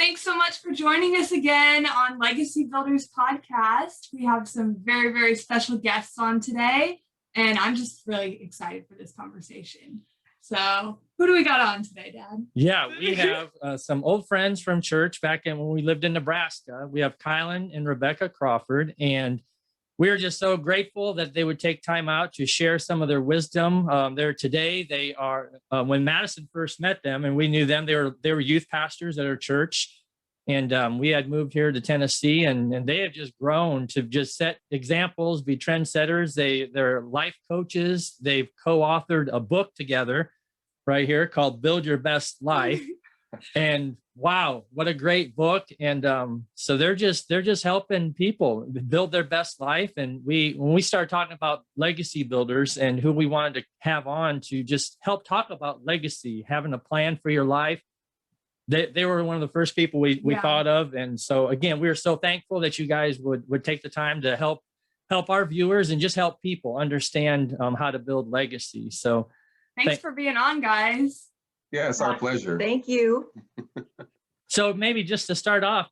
Thanks so much for joining us again on Legacy Builders Podcast. We have some very, very special guests on today, and I'm just really excited for this conversation. So who do we got on today, Dad? Yeah, we have some old friends from church back when we lived in Nebraska. We have Kylan and Rebecca Crawford, and we are just so grateful that they would take time out to share some of their wisdom. They're today. They are when Madison first met them, and we knew them. They were youth pastors at our church, and we had moved here to Tennessee, and they have just grown to just set examples, be trendsetters. They're life coaches. They've co-authored a book together, right here, called "Build Your Best Life." And wow, what a great book. And so they're just helping people build their best life. And when we started talking about legacy builders and who we wanted to have on to just help talk about legacy, having a plan for your life, they were one of the first people we thought of. And so again, we are so thankful that you guys would take the time to help our viewers and just help people understand how to build legacy. So thanks for being on, guys. Yeah, it's our pleasure. Thank you. So maybe just to start off,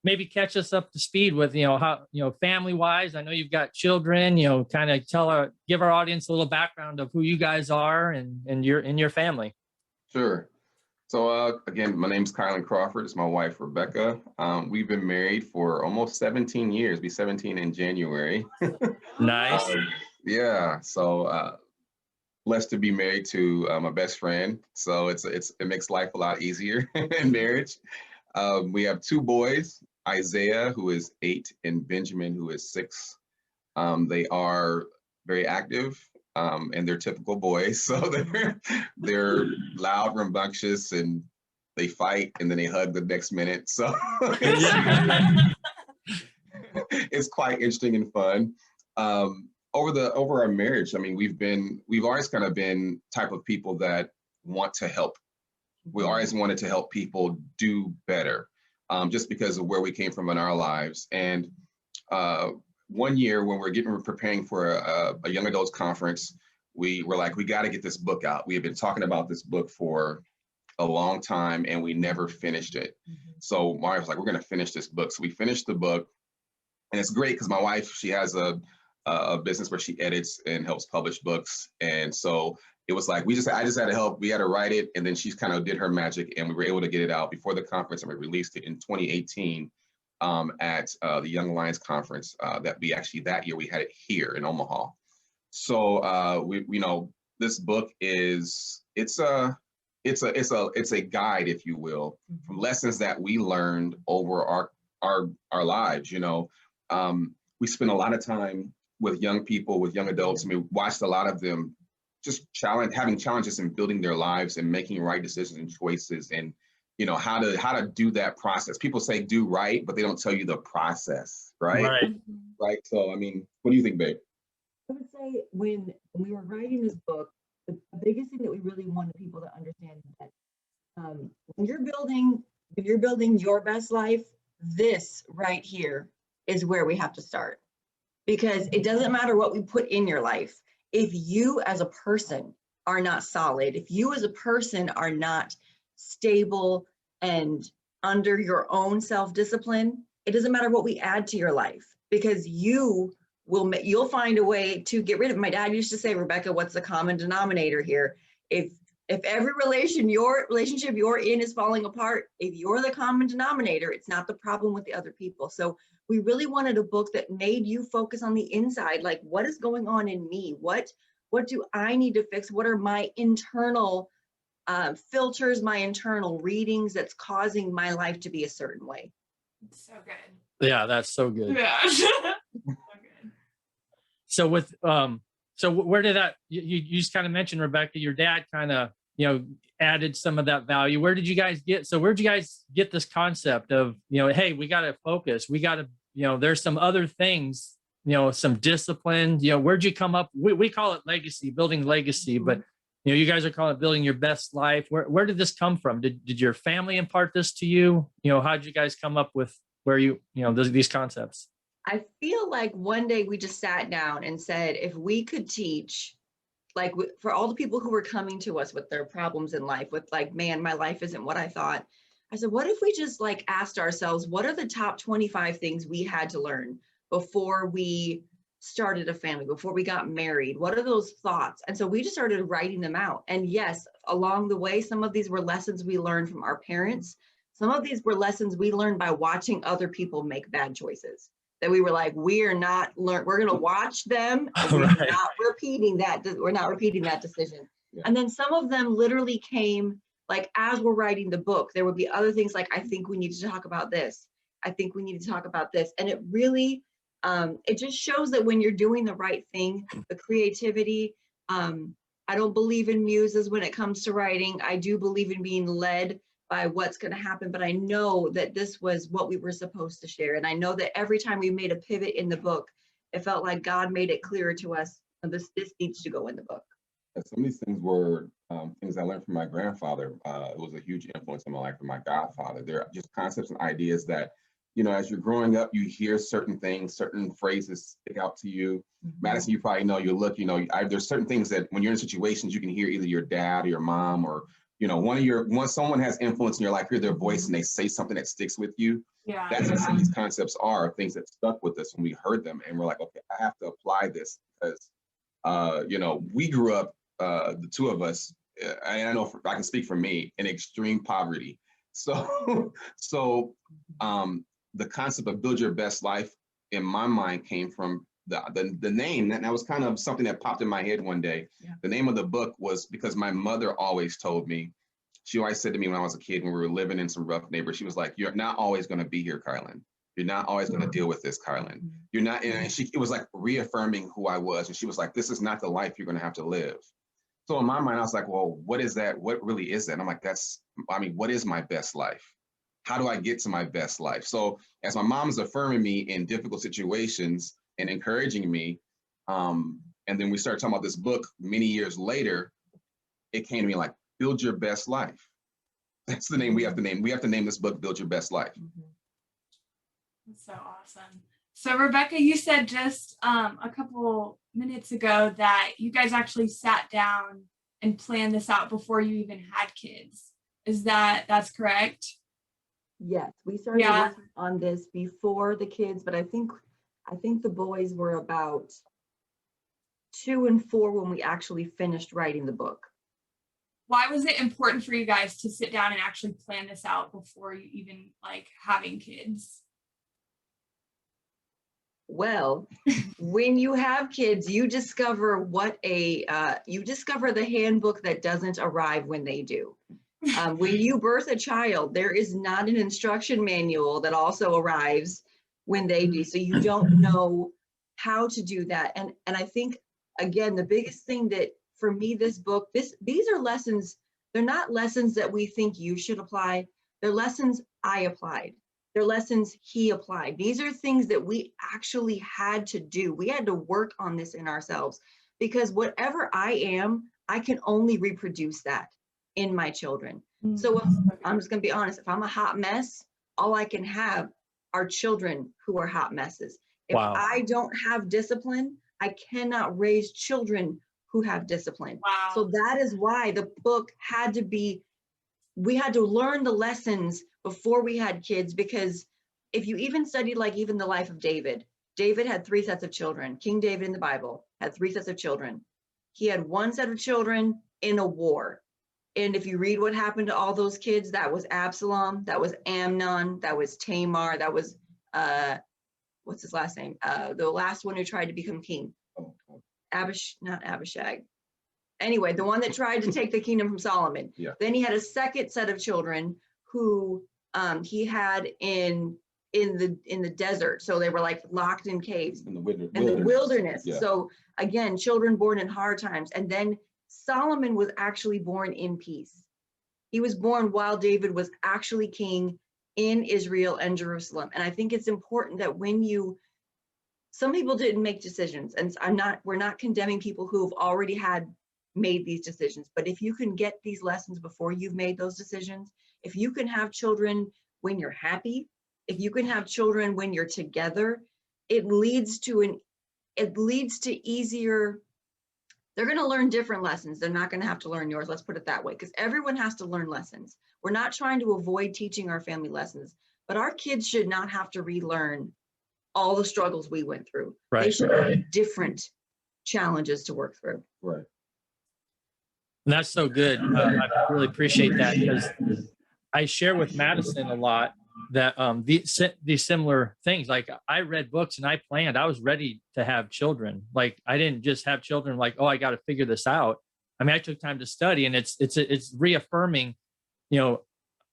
maybe catch us up to speed with, how, family wise, I know you've got children, kind of give our audience a little background of who you guys are and your family. Sure. So again, my name's Kylan Crawford. It's my wife, Rebecca. We've been married for almost 17 years, be 17 in January. Nice. Yeah. So, blessed to be married to my best friend. So it makes life a lot easier in marriage. We have two boys, Isaiah, who is 8, and Benjamin, who is 6. They are very active, and they're typical boys. So they're loud, rambunctious, and they fight, and then they hug the next minute. So it's quite interesting and fun. Over our marriage, I mean, we've always kind of been type of people that want to help. We always wanted to help people do better, just because of where we came from in our lives. And one year when we're preparing for a young adults conference, we were like, we got to get this book out. We had been talking about this book for a long time, and we never finished it. So my wife was like, we're going to finish this book. So we finished the book, and it's great because my wife, she has a business where she edits and helps publish books. And so it was like, I just had to help. We had to write it. And then she kind of did her magic, and we were able to get it out before the conference, and we released it in 2018 at the Young Lions Conference that year we had it here in Omaha. So this book it's a guide, if you will, from lessons that we learned over our lives. We spend a lot of time with young people, with young adults, and we watched a lot of them just having challenges in building their lives and making right decisions and choices, and how to do that process. People say do right, but they don't tell you the process, right? Right. So I mean, what do you think, babe? I would say when we were writing this book, the biggest thing that we really wanted people to understand is that when you're building your best life, this right here is where we have to start. Because it doesn't matter what we put in your life. If you as a person are not solid, if you as a person are not stable and under your own self-discipline, it doesn't matter what we add to your life, because you'll find a way to get rid of it. My dad used to say, Rebecca, what's the common denominator here? If every relationship you're in is falling apart, if you're the common denominator, it's not the problem with the other people. So we really wanted a book that made you focus on the inside, like what is going on in me? What do I need to fix? What are my internal filters, my internal readings that's causing my life to be a certain way? It's so good. Yeah, that's so good. Yeah. So good. So where did that, you just kind of mentioned, Rebecca, your dad kind of, added some of that value. Where'd you guys get this concept of, hey, we got to focus. We got to, there's some other things, some discipline, where'd you come up? We call it legacy, building legacy, but you guys are calling it building your best life. Where did this come from? Did your family impart this to you? How did you guys come up with these concepts? I feel like one day we just sat down and said, if we could teach, like for all the people who were coming to us with their problems in life, with like, man, my life isn't what I thought. I said, what if we just like asked ourselves, what are the top 25 things we had to learn before we started a family, before we got married? What are those thoughts? And so we just started writing them out. And yes, along the way, some of these were lessons we learned from our parents. Some of these were lessons we learned by watching other people make bad choices. That we were like, we're going to watch them, and we're Right. not repeating that. We're not repeating that decision. Yeah. And then some of them literally came like as we're writing the book. There would be other things like, I think we need to talk about this. I think we need to talk about this. And it really, it just shows that when you're doing the right thing, the creativity. I don't believe in muses when it comes to writing. I do believe in being led by what's going to happen, but I know that this was what we were supposed to share. And I know that every time we made a pivot in the book, it felt like God made it clearer to us, this needs to go in the book. Some of these things were things I learned from my grandfather. It was a huge influence in my life from my godfather. They're just concepts and ideas that, you know, as you're growing up, you hear certain things, certain phrases stick out to you. Madison, you probably know, there's certain things that when you're in situations, you can hear either your dad or your mom or, you know, once someone has influence in your life, hear their voice and they say something that sticks with you. Yeah. That's what some of these concepts are, things that stuck with us when we heard them. And we're like, okay, I have to apply this because, you know, we grew up, the two of us, and I know I can speak for me, in extreme poverty. So, the concept of build your best life in my mind came from the name, and that was kind of something that popped in my head one day. Yeah. The name of the book was because my mother always told me, she always said to me when I was a kid, when we were living in some rough neighborhoods, she was like, you're not always going to be here, Kylan. You're not always going to deal with this, Kylan. You're not, and it was like reaffirming who I was. And she was like, this is not the life you're going to have to live. So in my mind, I was like, well, what is that? What really is that? And I'm like, what is my best life? How do I get to my best life? So as my mom's affirming me in difficult situations and encouraging me, and then we started talking about this book many years later, it came to me like, build your best life. That's the name we have to name. We have to name this book, Build Your Best Life. That's so awesome. So Rebecca, you said just a couple minutes ago that you guys actually sat down and planned this out before you even had kids. That's correct? Yes, we started working on this before the kids, but I think the boys were about 2 and 4 when we actually finished writing the book. Why was it important for you guys to sit down and actually plan this out before you even like having kids? Well, when you have kids, you discover you discover the handbook that doesn't arrive when they do. When you birth a child, there is not an instruction manual that also arrives when they do. So you don't know how to do that. And I think, again, the biggest thing that for me, this book, these are lessons. They're not lessons that we think you should apply. They're lessons I applied. They're lessons he applied. These are things that we actually had to do. We had to work on this in ourselves because whatever I am, I can only reproduce that in my children. So I'm just going to be honest, if I'm a hot mess, all I can have are children who are hot messes. If I don't have discipline, I cannot raise children who have discipline. Wow. So that is why the book we had to learn the lessons before we had kids, because if you even study like even the life of David had 3 sets of children. King David in the Bible had 3 sets of children. He had 1 set of children in a war. And if you read what happened to all those kids, that was Absalom, that was Amnon, that was Tamar, that was, what's his last name? The last one who tried to become king. Not Abishag. Anyway, the one that tried to take the kingdom from Solomon. Yeah. Then he had a second set of children who he had in the desert. So they were like locked in caves. In the wilderness. Yeah. So again, children born in hard times. And then Solomon was actually born in peace. He was born while David was actually king in Israel and Jerusalem. And I think it's important that some people didn't make decisions, and we're not condemning people who have already made these decisions. But if you can get these lessons before you've made those decisions, if you can have children when you're happy, if you can have children when you're together, it leads to easier They're going to learn different lessons. They're not going to have to learn yours. Let's put it that way, because everyone has to learn lessons. We're not trying to avoid teaching our family lessons, but our kids should not have to relearn all the struggles we went through. Right. They should have different challenges to work through. Right. And that's so good. I really appreciate that, because I share with Madison a lot that these similar things. Like, I read books and I planned. I was ready to have children. Like, I didn't just have children like, oh, I got to figure this out. I mean, I took time to study, and it's reaffirming. You know,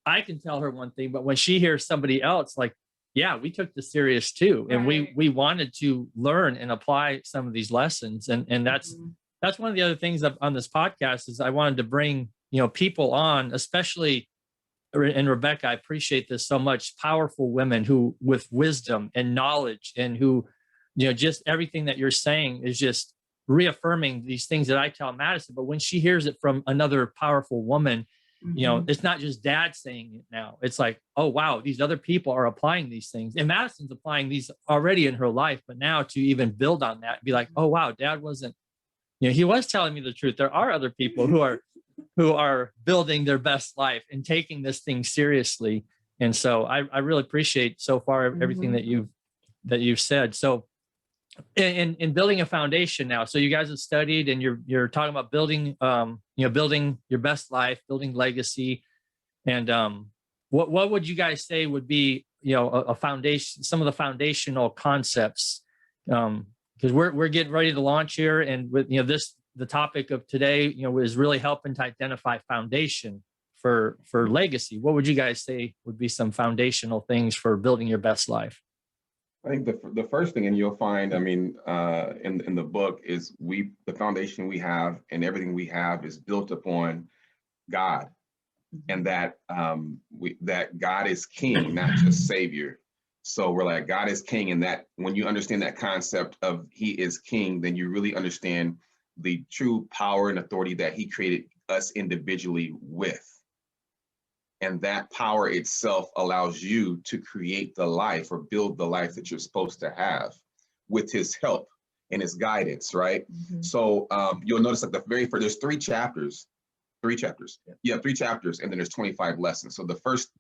I can tell her one thing, but when she hears somebody else, like, yeah, we took this serious too, and we wanted to learn and apply some of these lessons, and that's one of the other things on this podcast is I wanted to bring, you know, people on, especially. And Rebecca, I appreciate this so much. Powerful women who, with wisdom and knowledge, and who, you know, just everything that you're saying is just reaffirming these things that I tell Madison. But when she hears it from another powerful woman, you know, it's not just dad saying it now. It's like, oh, wow, these other people are applying these things. And Madison's applying these already in her life. But now to even build on that, be like, oh, wow, dad wasn't, you know, he was telling me the truth. There are other people who are building their best life and taking this thing seriously. And so I really appreciate so far everything that you've said. So in building a foundation now, so you guys have studied and you're talking about building, building your best life, building legacy. And what would you guys say would be, you know, a foundation, some of the foundational concepts? Because we're getting ready to launch here, and with, you know, the topic of today, you know, is really helping to identify foundation for legacy. What would you guys say would be some foundational things for building your best life? I think the first thing, and you'll find, I mean, in the book, is the foundation we have and everything we have is built upon God, and that that God is King, not just Savior. So we're like, God is King, and that when you understand that concept of He is King, then you really understand the true power and authority that He created us individually with. And that power itself allows you to create the life or build the life that you're supposed to have with His help and His guidance, right? So you'll notice like the very first, there's three chapters. Yeah, 3 chapters, and then there's 25 lessons. So the first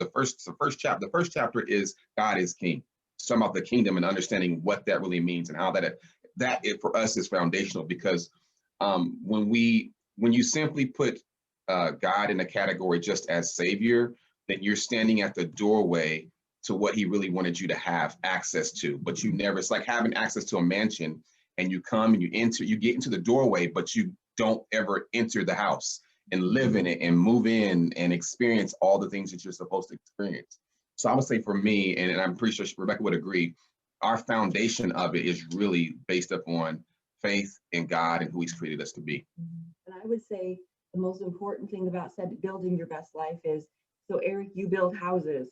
chapter is God is King. It's talking about the kingdom and understanding what that really means and how that for us is foundational, because when you simply put God in a category just as Savior, then you're standing at the doorway to what He really wanted you to have access to, but you never. It's like having access to a mansion, and you come and you get into the doorway, but you don't ever enter the house and live in it and move in and experience all the things that you're supposed to experience. So I would say for me, and I'm pretty sure Rebecca would agree, our foundation of it is really based upon faith in God and who He's created us to be. And I would say the most important thing about building your best life is, so Eric, you build houses.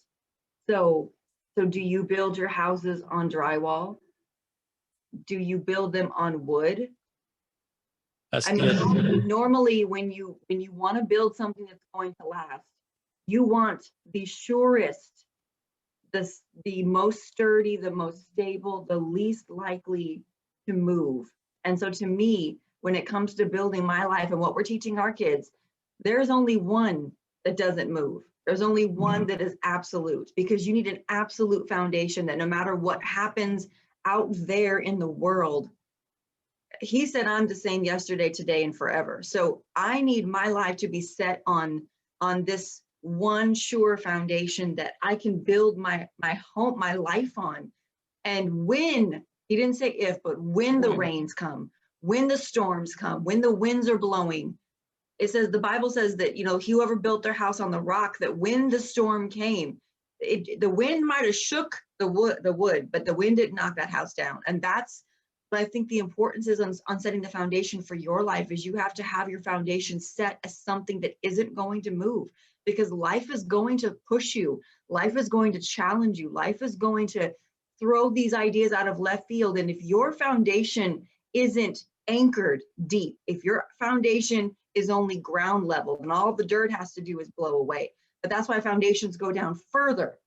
So do you build your houses on drywall? Do you build them on wood? That's good. Normally when you want to build something that's going to last, you want the surest, the most sturdy, the most stable, the least likely to move. And so to me, when it comes to building my life and what we're teaching our kids, there's only one that doesn't move. There's only one that is absolute, because you need an absolute foundation that no matter what happens out there in the world, He said, I'm the same yesterday, today, and forever. So I need my life to be set on this one sure foundation that I can build my home, my life on. And when, He didn't say if, but when the rains come, when the storms come, when the winds are blowing, it says, the Bible says that, you know, whoever built their house on the rock, that when the storm came, the wind might have shook the wood, but the wind didn't knock that house down. And that's what I think the importance is on setting the foundation for your life, is you have to have your foundation set as something that isn't going to move, because life is going to push you. Life is going to challenge you. Life is going to throw these ideas out of left field. And if your foundation isn't anchored deep, if your foundation is only ground level, and all the dirt has to do is blow away. But that's why foundations go down further.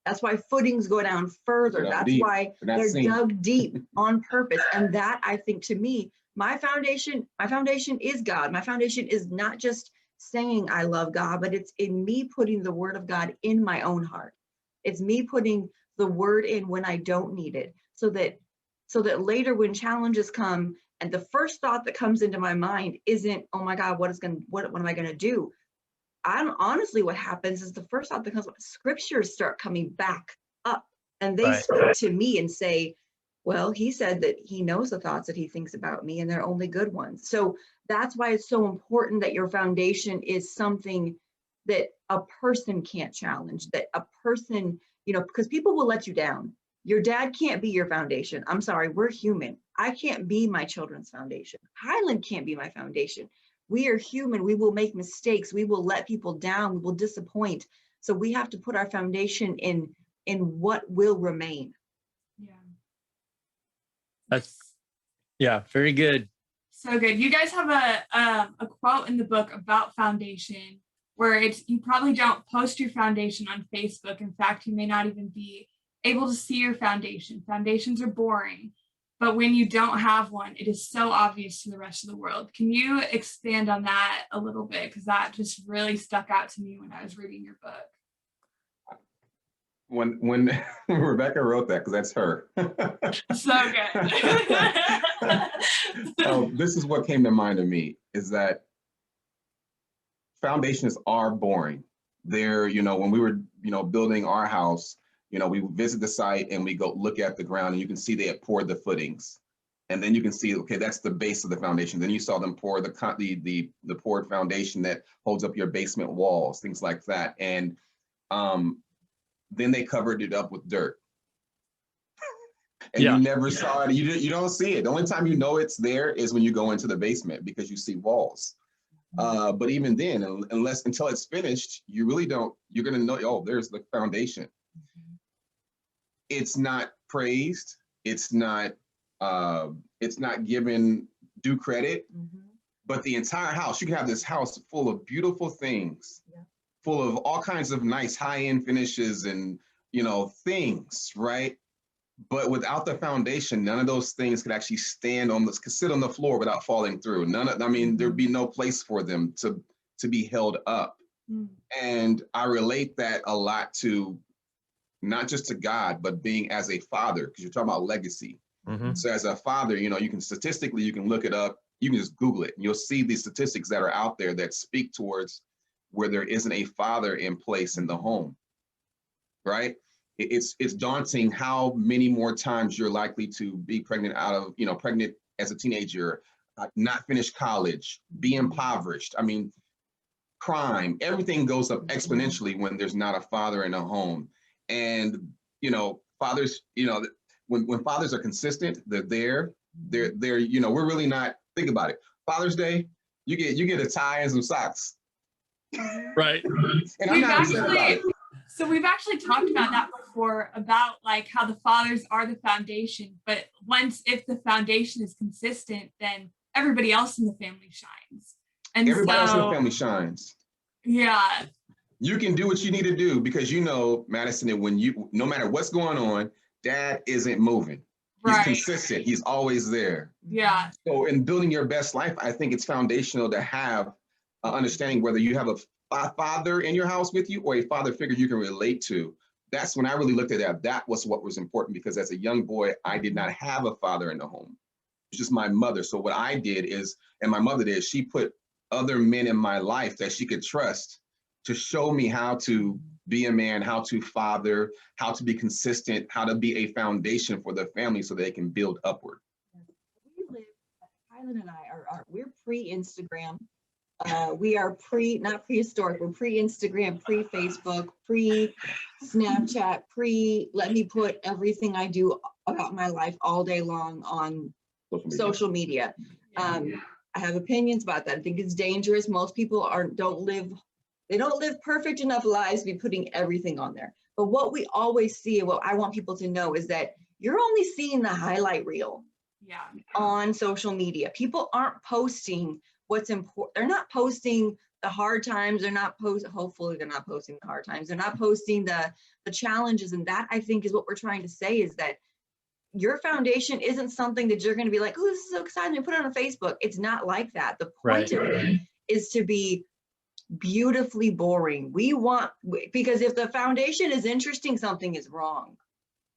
That's why footings go down further. That's why they're dug deep on purpose. And that, I think, to me, my foundation is God. My foundation is not just saying I love God, but it's in me putting the word of God in my own heart. It's me putting the word in when I don't need it, so that later when challenges come and the first thought that comes into my mind isn't, oh my God, what am I going to do? Honestly, what happens is the first thought that comes, scriptures start coming back up, and they speak to me and say, well, he said that he knows the thoughts that he thinks about me, and they're only good ones. So that's why it's so important that your foundation is something that a person can't challenge, that a person, because people will let you down. Your dad can't be your foundation. I'm sorry, we're human. I can't be my children's foundation. Kylan can't be my foundation. We are human. We will make mistakes. We will let people down. We will disappoint. So we have to put our foundation in what will remain. Yeah, very good. So good. You guys have a quote in the book about foundation where you probably don't post your foundation on Facebook. In fact, you may not even be able to see your foundation. Foundations are boring, but when you don't have one, it is so obvious to the rest of the world. Can you expand on that a little bit? Because that just really stuck out to me when I was reading your book. When Rebecca wrote that, because that's her. So good. This is what came to mind to me, is that foundations are boring. They're, when we were, building our house, we would visit the site and we go look at the ground, and you can see they had poured the footings. And then you can see, okay, that's the base of the foundation. Then you saw them pour the poured foundation that holds up your basement walls, things like that. And then they covered it up with dirt. And you never saw it. You don't see it. The only time you know it's there is when you go into the basement, because you see walls. But even then, until it's finished, you really don't. You're going to know, oh, there's the foundation. It's not praised. It's not given due credit. But the entire house, you can have this house full of beautiful things, full of all kinds of nice high-end finishes and, things, right? But without the foundation, none of those things could actually could sit on the floor without falling through. There'd be no place for them to be held up. And I relate that a lot to, not just to God, but being as a father, because you're talking about legacy. So as a father, you can statistically, you can look it up, you can just Google it, and you'll see these statistics that are out there that speak towards where there isn't a father in place in the home, right? It's daunting how many more times you're likely to be pregnant pregnant as a teenager, not finish college, be impoverished. Crime, everything goes up exponentially when there's not a father in a home. And, fathers, when fathers are consistent, they're we're really not, think about it. Father's Day, you get a tie and some socks. Right. And I'm not upset about it. So we've actually talked about that before, about like how the fathers are the foundation, but if the foundation is consistent, then everybody else in the family shines. And everybody else in the family shines. Yeah. You can do what you need to do, because Madison, that no matter what's going on, dad isn't moving. He's consistent. He's always there. Yeah. So in building your best life, I think it's foundational to have understanding whether you have a father in your house with you or a father figure you can relate to. That's when I really looked at that. That was what was important, because as a young boy, I did not have a father in the home. It's just my mother. So what I did is, and my mother did, she put other men in my life that she could trust to show me how to be a man, how to father, how to be consistent, how to be a foundation for the family so they can build upward. Kylan and I we're pre-Instagram. We are not prehistoric, we're pre-Instagram, pre-Facebook, pre-Snapchat, let me put everything I do about my life all day long on social media. I have opinions about that. I think it's dangerous. Most people don't live perfect enough lives to be putting everything on there. But what we always see, and what I want people to know, is that you're only seeing the highlight reel on social media. People aren't posting what's important. They're not posting the hard times. Hopefully they're not posting the hard times. They're not posting the challenges. And that, I think, is what we're trying to say, is that your foundation isn't something that you're going to be like, oh, this is so exciting, put it on Facebook. It's not like that. The point of it is to be beautifully boring. Because if the foundation is interesting, something is wrong.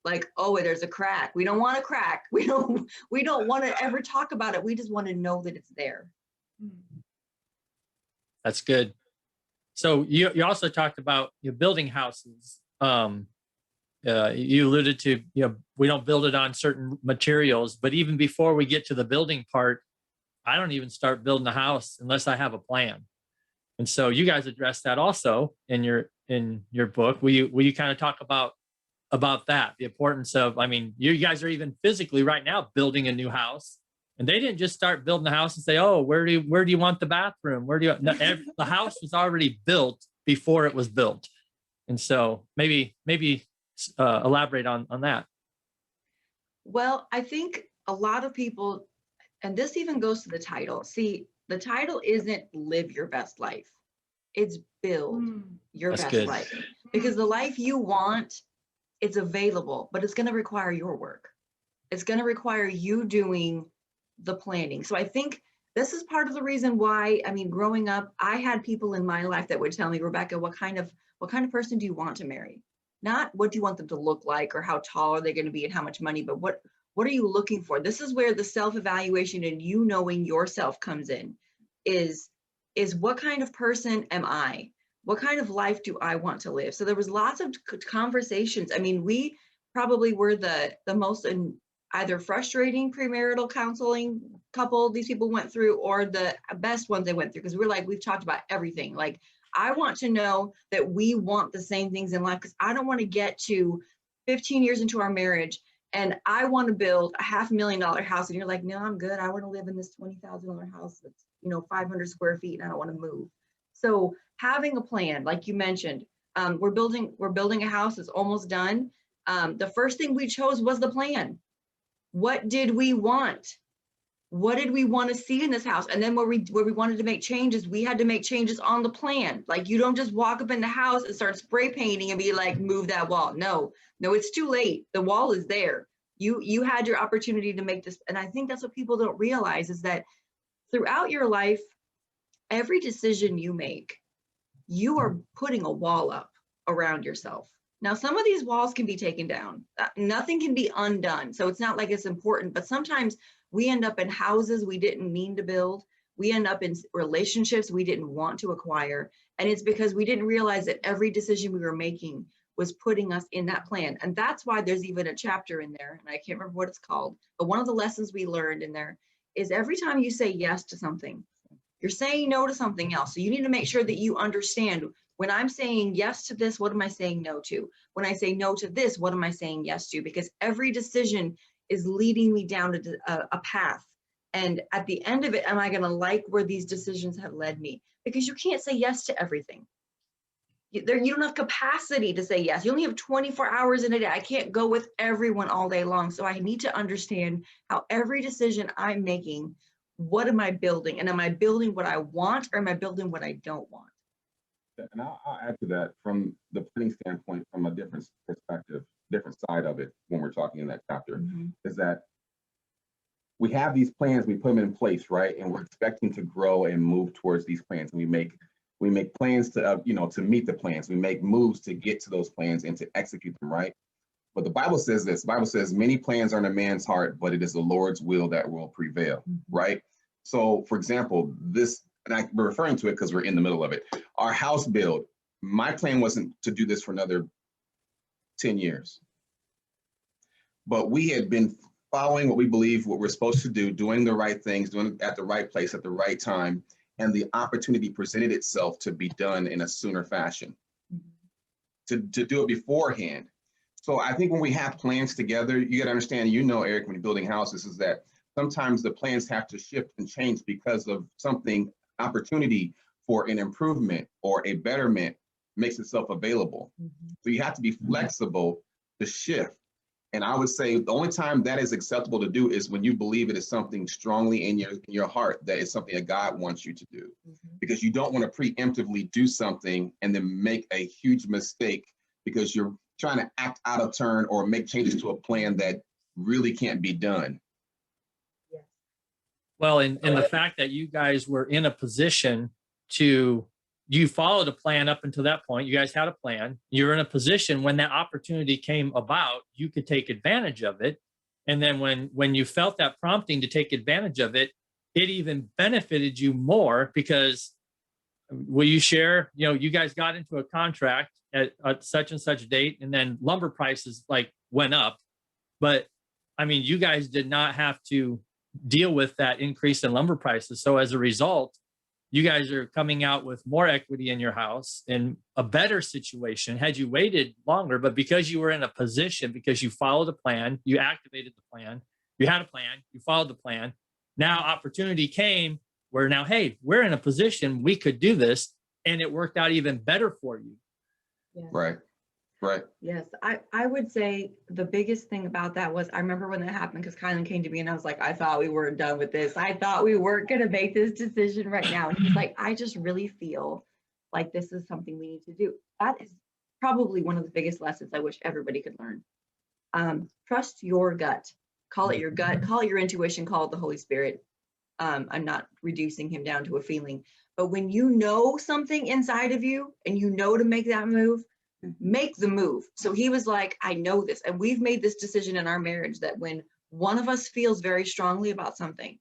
Like, oh, there's a crack. We don't want a crack. We don't want to ever talk about it. We just want to know that it's there. That's good. So you also talked about building houses. You alluded to, we don't build it on certain materials, but even before we get to the building part, I don't even start building a house unless I have a plan. And so you guys address that also in your book. Will you kind of talk about that, the importance of, I mean, you guys are even physically right now building a new house, and they didn't just start building the house and say, oh, where do you want the bathroom? The house was already built before it was built. And so maybe elaborate on that. Well, I think a lot of people, and this even goes to the title. See, the title isn't live your best life. It's build your best life. Because the life you want, it's available, but it's going to require your work. It's going to require you doing the planning. So I think this is part of the reason why, I mean, growing up, I had people in my life that would tell me, Rebecca, what kind of person do you want to marry? Not what do you want them to look like or how tall are they going to be and how much money, but what are you looking for? This is where the self-evaluation and you knowing yourself comes in, is what kind of person am I? What kind of life do I want to live? So there was lots of conversations. I mean, we probably were the most either frustrating premarital counseling couple these people went through, or the best ones they went through, because we're like, we've talked about everything. Like, I want to know that we want the same things in life, because I don't want to get to 15 years into our marriage and I want to build a $500,000 house and you're like, no, I'm good. I want to live in this $20,000 house that's 500 square feet and I don't want to move. So having a plan, like you mentioned, we're building a house that's almost done. The first thing we chose was the plan. What did we want? What did we want to see in this house? And then where we wanted to make changes, we had to make changes on the plan. Like, you don't just walk up in the house and start spray painting and be like, move that wall. No, it's too late. The wall is there. You had your opportunity to make this. And I think that's what people don't realize, is that throughout your life, every decision you make, you are putting a wall up around yourself. Now, some of these walls can be taken down. Nothing can be undone. So it's not like it's important, but sometimes we end up in houses we didn't mean to build. We end up in relationships we didn't want to acquire. And it's because we didn't realize that every decision we were making was putting us in that plan. And that's why there's even a chapter in there, and I can't remember what it's called, but one of the lessons we learned in there is every time you say yes to something, you're saying no to something else. So you need to make sure that you understand, when I'm saying yes to this, what am I saying no to? When I say no to this, what am I saying yes to? Because every decision is leading me down a path. And at the end of it, am I going to like where these decisions have led me? Because you can't say yes to everything. You don't have capacity to say yes. You only have 24 hours in a day. I can't go with everyone all day long. So I need to understand how every decision I'm making, what am I building? And am I building what I want, or am I building what I don't want? And I'll add to that from the planning standpoint, from a different perspective, different side of it, when we're talking in that chapter, is that we have these plans, we put them in place, right? And we're expecting to grow and move towards these plans. And we make plans to, to meet the plans. We make moves to get to those plans and to execute them, right? But the Bible says this. The Bible says many plans are in a man's heart, but it is the Lord's will that will prevail, right? So, for example, this, and we're referring to it because we're in the middle of it. Our house build, my plan wasn't to do this for another 10 years. But we had been following what we believe what we're supposed to do, doing the right things, doing it at the right place at the right time. And the opportunity presented itself to be done in a sooner fashion, to do it beforehand. So I think when we have plans together, you got to understand, Eric, when you're building houses, is that sometimes the plans have to shift and change because of something, opportunity for an improvement or a betterment makes itself available. So you have to be flexible to shift. And I would say the only time that is acceptable to do is when you believe it is something strongly in your heart, that is something that God wants you to do. Because you don't want to preemptively do something and then make a huge mistake because you're trying to act out of turn or make changes to a plan that really can't be done. Well, and the fact that you guys were in a position you followed a plan up until that point. You guys had a plan. You're in a position when that opportunity came about, you could take advantage of it. And then when you felt that prompting to take advantage of it, it even benefited you more because will you share, you guys got into a contract at such and such date, and then lumber prices like went up. But I mean, you guys did not have to deal with that increase in lumber prices. So as a result, you guys are coming out with more equity in your house in a better situation had you waited longer. But because you were in a position, because you followed a plan, you activated the plan, you had a plan, you followed the plan. Now opportunity came where now, hey, we're in a position, we could do this. And it worked out even better for you. Yeah. Right. Yes, I would say the biggest thing about that was I remember when that happened because Kylan came to me and I was like, I thought we weren't done with this. I thought we weren't going to make this decision right now. And he's like, I just really feel like this is something we need to do. That is probably one of the biggest lessons I wish everybody could learn. Trust your gut. Call it your gut, call it your intuition, call it the Holy Spirit. I'm not reducing him down to a feeling. But when you know something inside of you and you know to make that move, make the move. So he was like, I know this. And we've made this decision in our marriage that when one of us feels very strongly about something,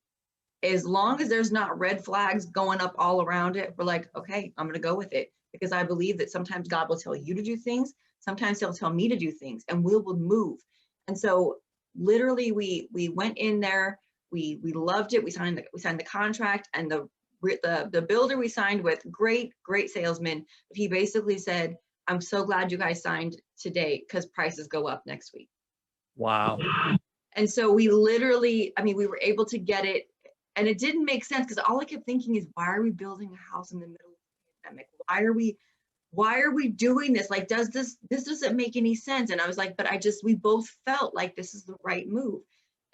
as long as there's not red flags going up all around it, we're like, okay, I'm going to go with it. Because I believe that sometimes God will tell you to do things. Sometimes he'll tell me to do things and we will move. And so literally we went in there, we loved it. We signed the contract, and the builder we signed with, great salesman. He basically said, I'm so glad you guys signed today because prices go up next week. Wow. And so we literally, we were able to get it, and it didn't make sense because all I kept thinking is, why are we building a house in the middle of the pandemic? Why are we doing this? Like, this doesn't make any sense. And I was like, but we both felt like this is the right move.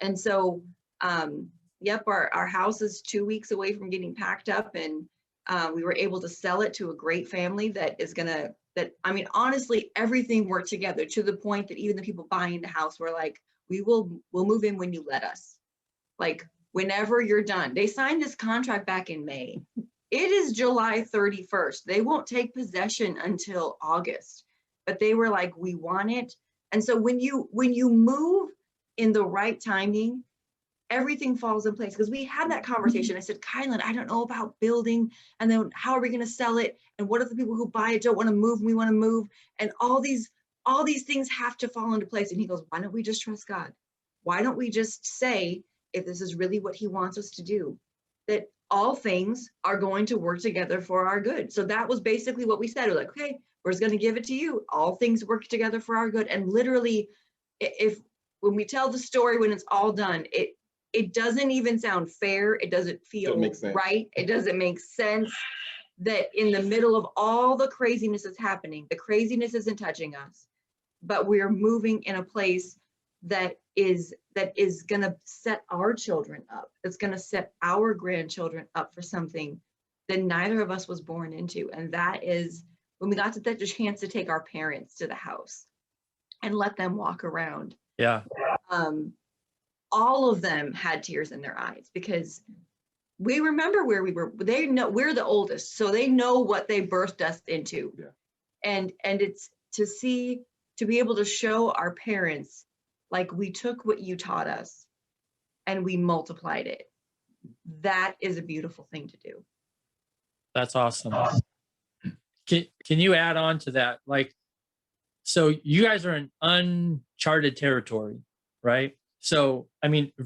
And so, our house is 2 weeks away from getting packed up, and we were able to sell it to a great family honestly, everything worked together to the point that even the people buying the house were like, we'll move in when you let us. Like, whenever you're done. They signed this contract back in May. It is July 31st. They won't take possession until August, but they were like, we want it. And so when you move in the right timing, everything falls in place. Because we had that conversation. I said, Kylan, I don't know about building, and then how are we going to sell it? And what if the people who buy it don't want to move? We want to move. And all these things have to fall into place. And he goes, why don't we just trust God? Why don't we just say, if this is really what he wants us to do, that all things are going to work together for our good? So that was basically what we said. We're like, okay, we're just going to give it to you. All things work together for our good. And literally, when we tell the story, when it's all done, it doesn't even sound fair. It doesn't feel right. It doesn't make sense that in the middle of all the craziness that's happening, the craziness isn't touching us, but we're moving in a place that is going to set our children up. It's going to set our grandchildren up for something that neither of us was born into. And that is when we got to that chance to take our parents to the house and let them walk around. Yeah. All of them had tears in their eyes because we remember where we were. They know we're the oldest, so they know what they birthed us into. Yeah. And it's to be able to show our parents, like, we took what you taught us and we multiplied it. That is a beautiful thing to do. That's awesome. Can you add on to that? Like, so you guys are in uncharted territory, right? So,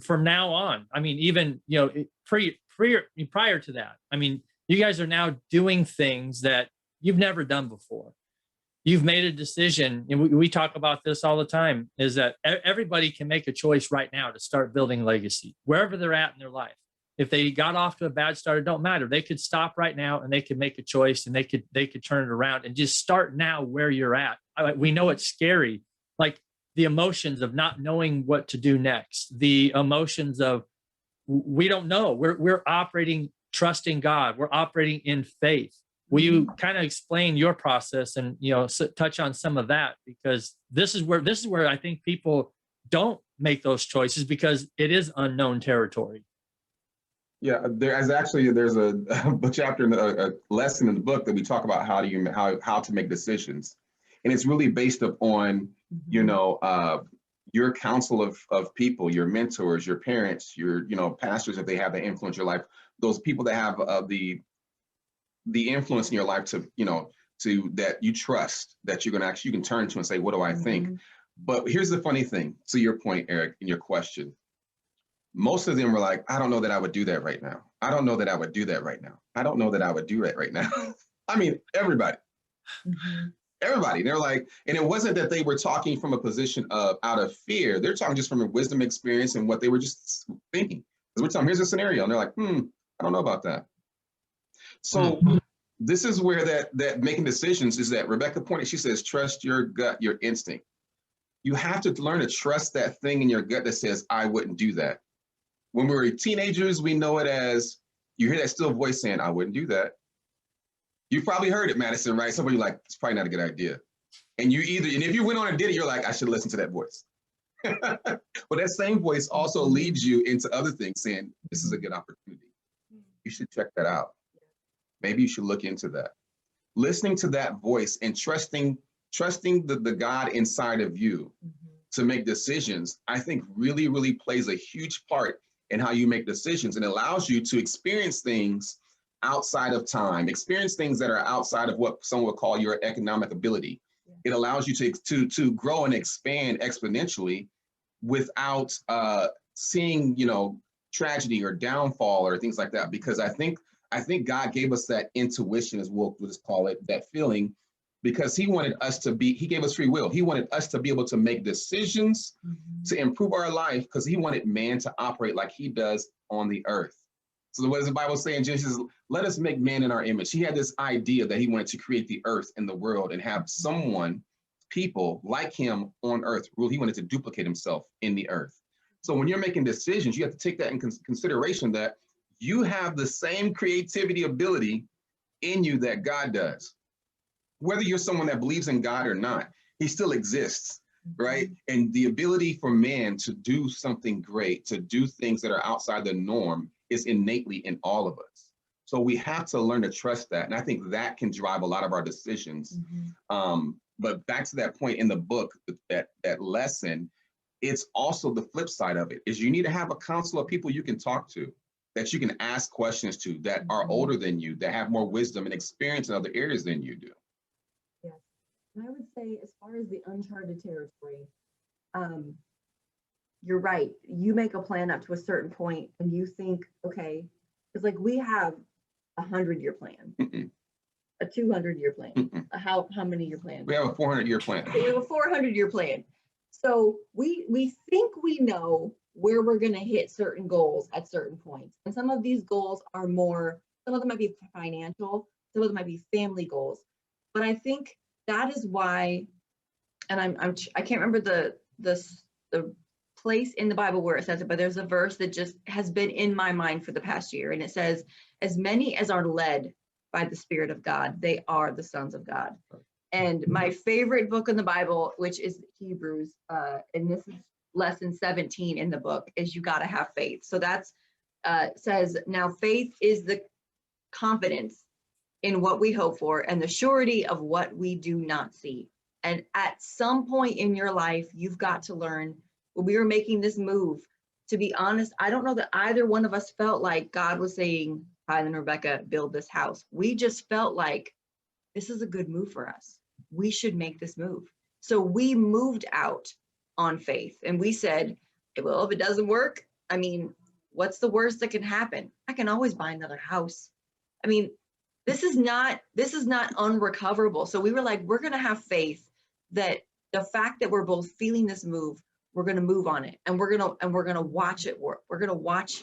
from now on, even, prior to that, you guys are now doing things that you've never done before. You've made a decision, and we talk about this all the time, is that everybody can make a choice right now to start building legacy, wherever they're at in their life. If they got off to a bad start, it don't matter. They could stop right now and they could make a choice, and they could turn it around and just start now where you're at. We know it's scary. Like, the emotions of not knowing what to do next, the emotions of, we don't know. We're operating, trusting God. We're operating in faith. Will you kind of explain your process and, touch on some of that? Because this is where I think people don't make those choices because it is unknown territory. Yeah, there's a chapter, a lesson in the book that we talk about how to make decisions, and it's really based upon your counsel of people, your mentors, your parents, your pastors if they have that influence your life, those people that have the influence in your life to that you trust, that you can turn to and say, what do I think? But here's the funny thing, to your point, Eric, in your question. Most of them were like, I don't know that I would do that right now. I don't know that I would do that right now. I don't know that I would do that right now. I mean, everybody. Everybody. They're like, and it wasn't that they were talking from a position of out of fear. They're talking just from a wisdom experience and what they were just thinking. Because we're telling them, here's a scenario. And they're like, I don't know about that. So this is where that making decisions is that Rebecca pointed, she says, trust your gut, your instinct. You have to learn to trust that thing in your gut that says, I wouldn't do that. When we were teenagers, we know it as, you hear that still voice saying, I wouldn't do that. You probably heard it, Madison, right? Somebody like, it's probably not a good idea. And if you went on and did it, you're like, I should listen to that voice. But that same voice also leads you into other things saying, this is a good opportunity. You should check that out. Maybe you should look into that. Listening to that voice and trusting the God inside of you to make decisions, I think really, really plays a huge part in how you make decisions, and allows you to experience things outside of time, experience things that are outside of what someone would call your economic ability. It allows you to grow and expand exponentially without seeing, tragedy or downfall or things like that. Because I think God gave us that intuition, as we'll just call it, that feeling, because he gave us free will. He wanted us to be able to make decisions to improve our life, because he wanted man to operate like he does on the earth. So what does the Bible say in Genesis? Let us make man in our image. He had this idea that he wanted to create the earth and the world and have people like him on earth rule. He wanted to duplicate himself in the earth. So when you're making decisions, you have to take that in consideration, that you have the same creativity ability in you that God does. Whether you're someone that believes in God or not, he still exists, right? And the ability for man to do something great, to do things that are outside the norm, is innately in all of us. So we have to learn to trust that. And I think that can drive a lot of our decisions. But back to that point in the book, that lesson, it's also the flip side of it, is you need to have a council of people you can talk to, that you can ask questions to, that are older than you, that have more wisdom and experience in other areas than you do. Yes. And I would say, as far as the uncharted territory, you're right. You make a plan up to a certain point and you think, okay, it's like we have a 100-year plan, a 200-year plan, a how many year plan? We have a 400-year plan. We have a 400-year plan. So we think we know where we're going to hit certain goals at certain points. And some of these goals are some of them might be financial, some of them might be family goals. But I think that is why, and I can't remember the place in the Bible where it says it, but there's a verse that just has been in my mind for the past year. And it says, as many as are led by the Spirit of God, they are the sons of God. And my favorite book in the Bible, which is Hebrews, and this is lesson 17 in the book, is you got to have faith. So that's says, now faith is the confidence in what we hope for and the surety of what we do not see. And at some point in your life, you've got to learn, when we were making this move, to be honest, I don't know that either one of us felt like God was saying, Kylan and Rebecca, build this house. We just felt like this is a good move for us. We should make this move. So we moved out on faith and we said, well, if it doesn't work, I mean, what's the worst that can happen? I can always buy another house. I mean, this is not unrecoverable. So we were like, we're going to have faith that the fact that we're both feeling this move, we're going to move on it, and we're going to watch it work. We're going to watch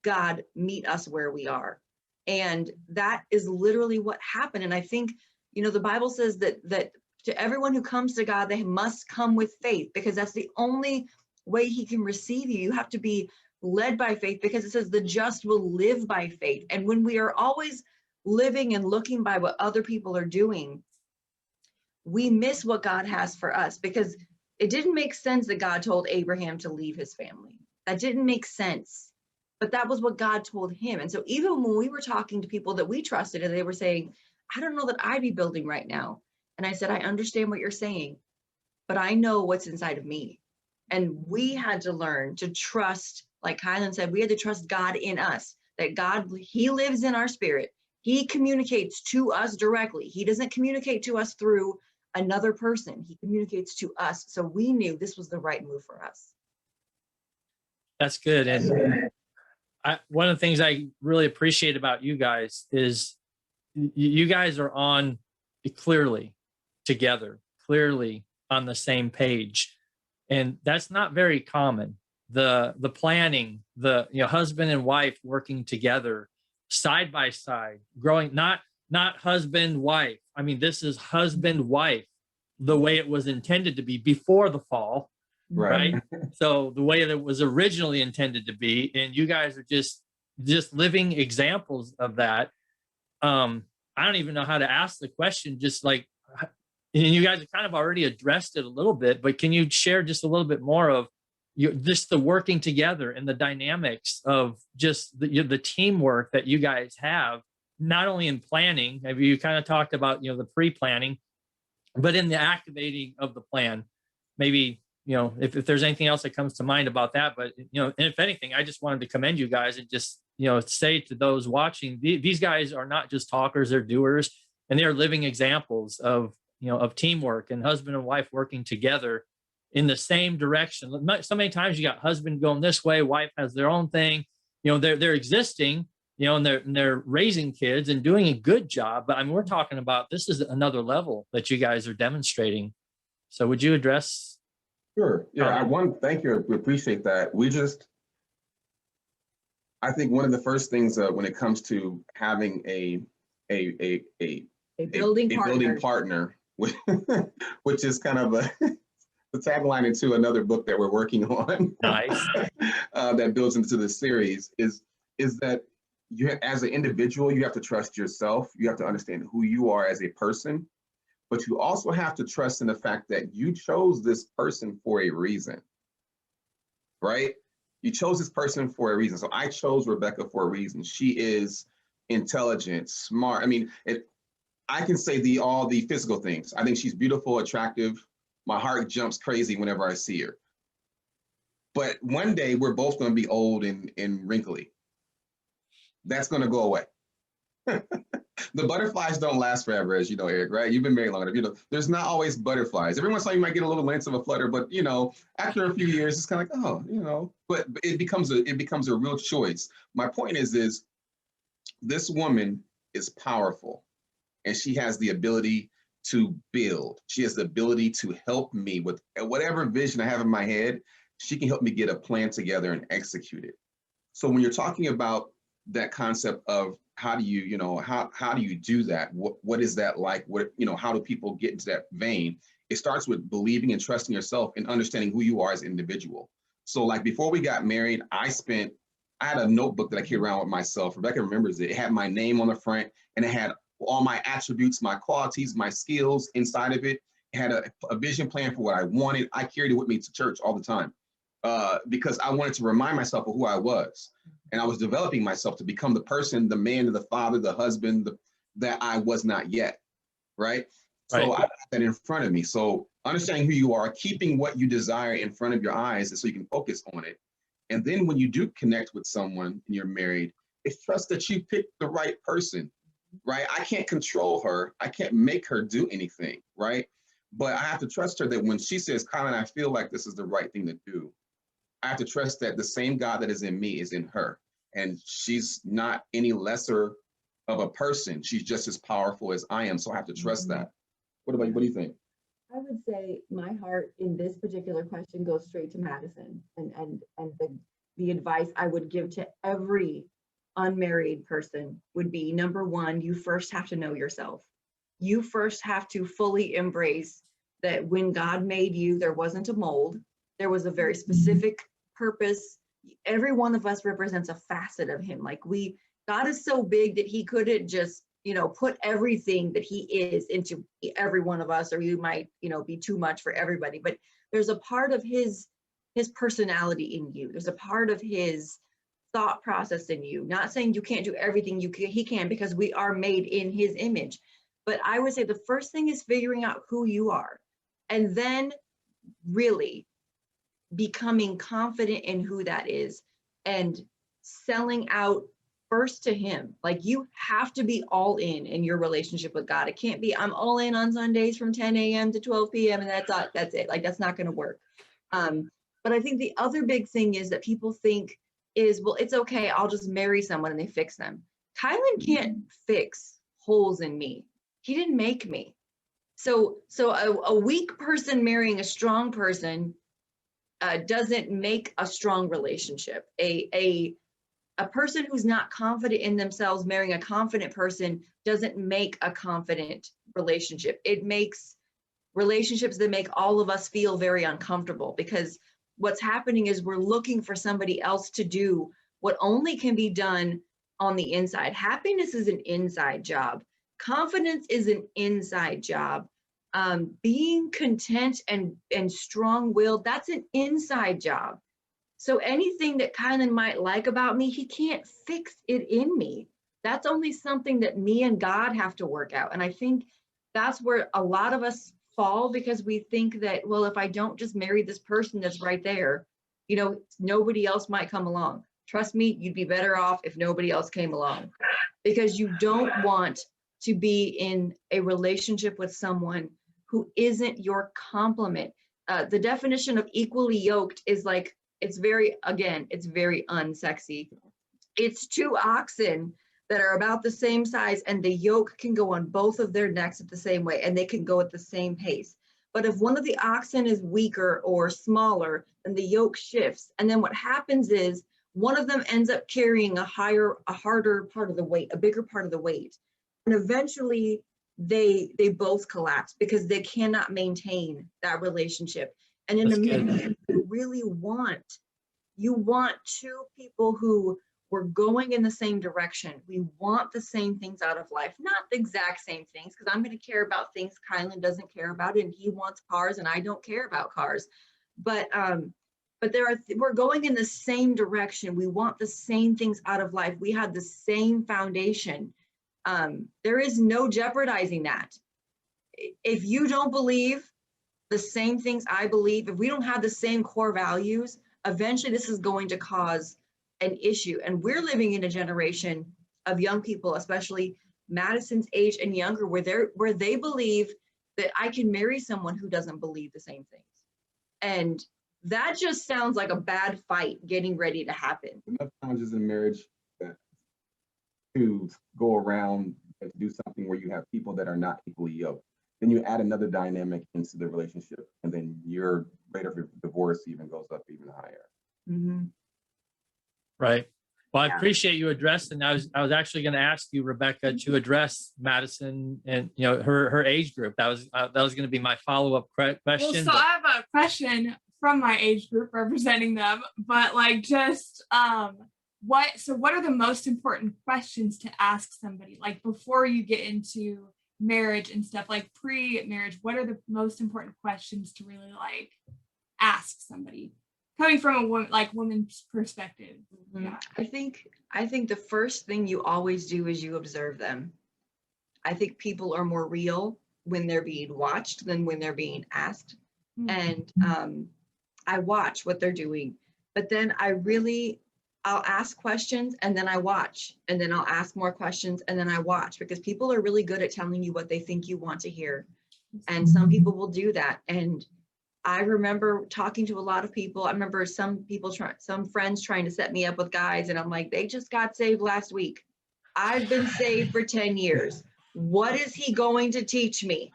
God meet us where we are. And that is literally what happened. And I think, the Bible says that to everyone who comes to God, they must come with faith, because that's the only way he can receive you. You have to be led by faith, because it says the just will live by faith. And when we are always living and looking by what other people are doing, we miss what God has for us, because It didn't make sense that God told Abraham to leave his family. That didn't make sense. But that was what God told him. And so even when we were talking to people that we trusted and they were saying, I don't know that I'd be building right now. And I said, I understand what you're saying, but I know what's inside of me. And we had to learn to trust, like Kylan said, we had to trust God in us, that God, he lives in our spirit. He communicates to us directly. He doesn't communicate to us through another person. He communicates to us. So we knew this was the right move for us. That's good. And one of the things I really appreciate about you guys is you guys are on clearly together, clearly on the same page. And that's not very common. The planning, the husband and wife working together side by side, growing, not husband, wife. I mean, this is husband, wife, the way it was intended to be before the fall. Right. So the way that it was originally intended to be, and you guys are just living examples of that. I don't even know how to ask the question, just like, and you guys have kind of already addressed it a little bit, but can you share just a little bit more of just the working together and the dynamics of just the teamwork that you guys have, not only in planning, have you kind of talked about, the pre-planning, but in the activating of the plan, maybe, if there's anything else that comes to mind about that, but, and if anything, I just wanted to commend you guys and just, say to those watching, these guys are not just talkers, they're doers, and they're living examples of teamwork and husband and wife working together in the same direction. So many times you got husband going this way, wife has their own thing, they're existing, and they're raising kids and doing a good job. But I mean, we're talking about, this is another level that you guys are demonstrating. So would you address? Sure. Yeah. Thank you. We appreciate that. I think one of the first things when it comes to having a building partner, which is kind of the tagline into another book that we're working on. Nice. That builds into this series is that you, as an individual, you have to trust yourself. You have to understand who you are as a person, but you also have to trust in the fact that you chose this person for a reason, right? You chose this person for a reason. So I chose Rebecca for a reason. She is intelligent, smart. I mean, I can say all the physical things. I think she's beautiful, attractive. My heart jumps crazy whenever I see her. But one day we're both going to be old and wrinkly. That's going to go away. The butterflies don't last forever, as you know, Eric, right? You've been married long enough. There's not always butterflies. Every once in a while you might get a little glimpse of a flutter, but after a few years, it's kind of like, but it becomes a real choice. My point is this woman is powerful, and she has the ability to build. She has the ability to help me with whatever vision I have in my head. She can help me get a plan together and execute it. So when you're talking about that concept of how do you do that? What is that like? How do people get into that vein? It starts with believing and trusting yourself and understanding who you are as an individual. So like before we got married, I had a notebook that I carried around with myself. Rebecca remembers it. It had my name on the front, and it had all my attributes, my qualities, my skills inside of it. It had a vision plan for what I wanted. I carried it with me to church all the time because I wanted to remind myself of who I was. And I was developing myself to become the person, the man, the father, the husband that I was not yet, right? So I got that in front of me. So understanding who you are, keeping what you desire in front of your eyes so you can focus on it. And then when you do connect with someone and you're married, it's trust that you picked the right person, right? I can't control her. I can't make her do anything, right? But I have to trust her that when she says, Kylan, I feel like this is the right thing to do, I have to trust that the same God that is in me is in her. And she's not any lesser of a person. She's just as powerful as I am. So I have to trust that. What about you? What do you think? I would say my heart in this particular question goes straight to Madison, and the advice I would give to every unmarried person would be, number one, you first have to know yourself. You first have to fully embrace that when God made you, there wasn't a mold. There was a very specific purpose. Every one of us represents a facet of him. Like God is so big that he couldn't just, put everything that he is into every one of us, or you might, be too much for everybody. But there's a part of his personality in you. There's a part of his thought process in you. Not saying you can't do everything he can, because we are made in his image. But I would say the first thing is figuring out who you are, and then really becoming confident in who that is and selling out first to him. Like, you have to be all in your relationship with God. It can't be, I'm all in on Sundays from 10 a.m. to 12 p.m. and that's it. Like, that's not going to work. But I think the other big thing is that people think is, well, it's okay, I'll just marry someone and they fix them. Kylan can't fix holes in me. He didn't make me. So a weak person marrying a strong person doesn't make a strong relationship. A person who's not confident in themselves marrying a confident person doesn't make a confident relationship. It makes relationships that make all of us feel very uncomfortable, because what's happening is we're looking for somebody else to do what only can be done on the inside. Happiness is an inside job. Confidence is an inside job. Being content and strong-willed, that's an inside job. So anything that Kylan might like about me, he can't fix it in me. That's only something that me and God have to work out. And I think that's where a lot of us fall, because we think that, well, if I don't just marry this person that's right there, you know, nobody else might come along. Trust me, you'd be better off if nobody else came along, because you don't want to be in a relationship with someone who isn't your complement. The definition of equally yoked is like, it's very unsexy. It's two oxen that are about the same size, and the yoke can go on both of their necks at the same way, and they can go at the same pace. But if one of the oxen is weaker or smaller, then the yoke shifts. And then what happens is one of them ends up carrying a harder part of the weight, a bigger part of the weight. And eventually they both collapse because they cannot maintain that relationship. And in a marriage, you really want two people who were going in the same direction. We want the same things out of life, not the exact same things, because I'm going to care about things Kylan doesn't care about, and he wants cars and I don't care about cars. But we're going in the same direction. We want the same things out of life. We have the same foundation. There is no jeopardizing that. If you don't believe the same things I believe, if we don't have the same core values, eventually this is going to cause an issue. And we're living in a generation of young people, especially Madison's age and younger, where they believe that I can marry someone who doesn't believe the same things. And that just sounds like a bad fight getting ready to happen. Enough challenges in marriage to go around and do something where you have people that are not equally yoked. Then you add another dynamic into the relationship, and then your rate of divorce even goes up even higher. Mm-hmm. Right. Well, I appreciate you addressing. I was actually going to ask you, Rebecca, to address Madison and her age group. That was going to be my follow-up question. Well, so I have a question from my age group representing them, but like just what are the most important questions to ask somebody, like before you get into marriage and stuff, like pre-marriage? What are the most important questions to really like ask somebody coming from a woman's perspective? Mm-hmm. Yeah. I think the first thing you always do is you observe them. I think people are more real when they're being watched than when they're being asked. Mm-hmm. And I watch what they're doing, but then I'll ask questions and then I watch, and then I'll ask more questions and then I watch, because people are really good at telling you what they think you want to hear. And some people will do that. And I remember talking to a lot of people. I remember some friends trying to set me up with guys, and I'm like, they just got saved last week. I've been saved for 10 years. What is he going to teach me?